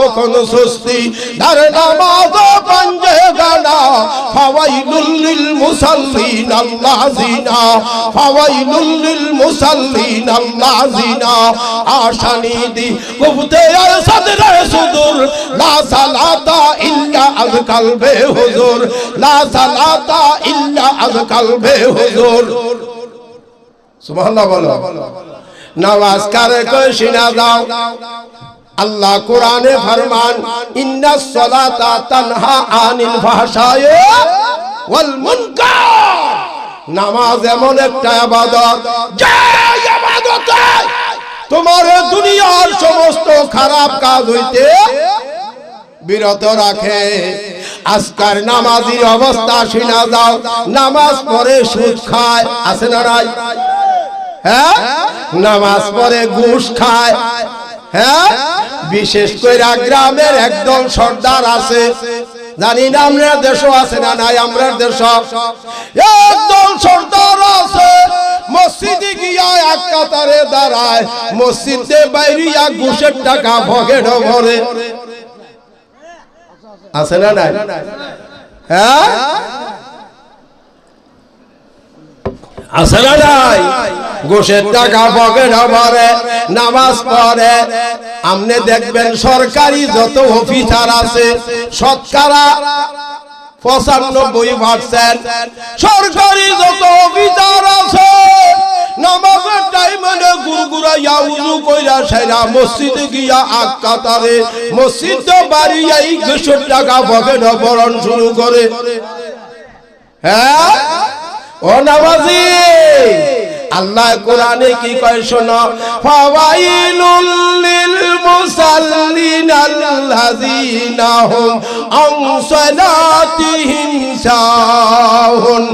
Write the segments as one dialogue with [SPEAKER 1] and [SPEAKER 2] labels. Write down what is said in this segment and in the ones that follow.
[SPEAKER 1] কখন সুস্তি তার নামাজ পাঞ্জে গানা ফাওয়াইলুল লিল মুসাল্লিন আল্লাযিনা ফাওয়াইলুল লিল মুসাল্লিন আল্লাযিনা আশানি দি গুফতে আর সাদরে সুদূর লা সালাতা ইল্লা আল কলবে হুজুর লা সালাতা ইল্লা আল কলবে হুজুর সুবহানাল্লাহ বলো নামাজ কারে কই শিনা দাও আল্লাহ কোরআনে ফরমান ইন্নাস সালাতা তানহা আনিল ফাহশায়ে ওয়াল মুনকার নামাজ এমন একটা ইবাদত যে ইবাদতে তোমার দুনিয়ার সমস্ত খারাপ কাজ হইতে বিরত রাখে আজকার নামাজির অবস্থা শুনা যাও নামাজ পড়ে সুদ খায় আছে না নাই হ্যাঁ নামাজ পড়ে ঘুষ খায় হ্যাঁ বিশেষ করে গ্রামের একদল সর্দার আছে জানি না আমরা দেশও আছে না নাই আমরা দেশ একদল সর্দার আছে মসজিদে গিয়া এক কাতারে দাঁড়ায় মসজিদে বাইরিয়া ঘুষের টাকা পকেট ভরে আছে না নাই হ্যাঁ আছে না নাই ঘুষের টাকা পকেট ভরে নামাজ পড়ে আপনি দেখবেন সরকারি যত অফিসার আছে শতকরা 95% সরকারি যত অফিসার আছে নামাজের টাইমে গুরগুরাইয়া উযু কইরা সাইরা মসজিদে গিয়া এক কাতারে মসজিদে বাড়িয়া এই ঘুষের টাকা পকেট ভরণ শুরু করে হ্যাঁ ও নামাজি আল্লাহ কোরআনে কি কয় শোনো ফাওয়াইলুল লিল মুসাল্লিন আল্লাযিনা হুম আন সালাতিহিম সাহুন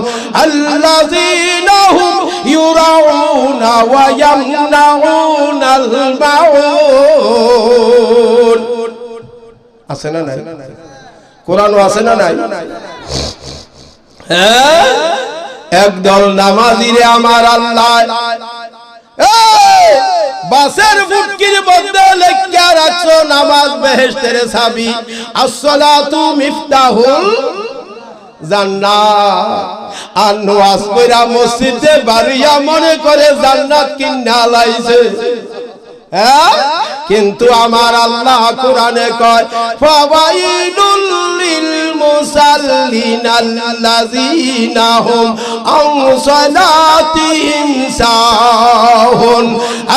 [SPEAKER 1] আল্লাযিনা হুম ইউরাউনা ওয়া ইয়ামনাউনাল মাউন আছে না নাই কোরআন আছে না নাই হ্যাঁ একদল নামাজিরে আমার আল্লাহ বাসের ফুটকির মধ্যে লেখা রাখছো নামাজ বেহেশতের চাবি আসসালাতু মিফতাহুল জান্নাত আর নামাজ পড়া মসজিদে বাড়িয়া মনে করে জান্নাত কিনা লাইছে হ্যাঁ কিন্তু আমার আল্লাহ কোরআনে কয় ফাওয়াইলুল লিল মুসাল্লিন আল্লাযিনা হুম আন সালাতিহিম সাহুন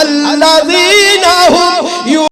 [SPEAKER 1] আল্লাযিনা হুম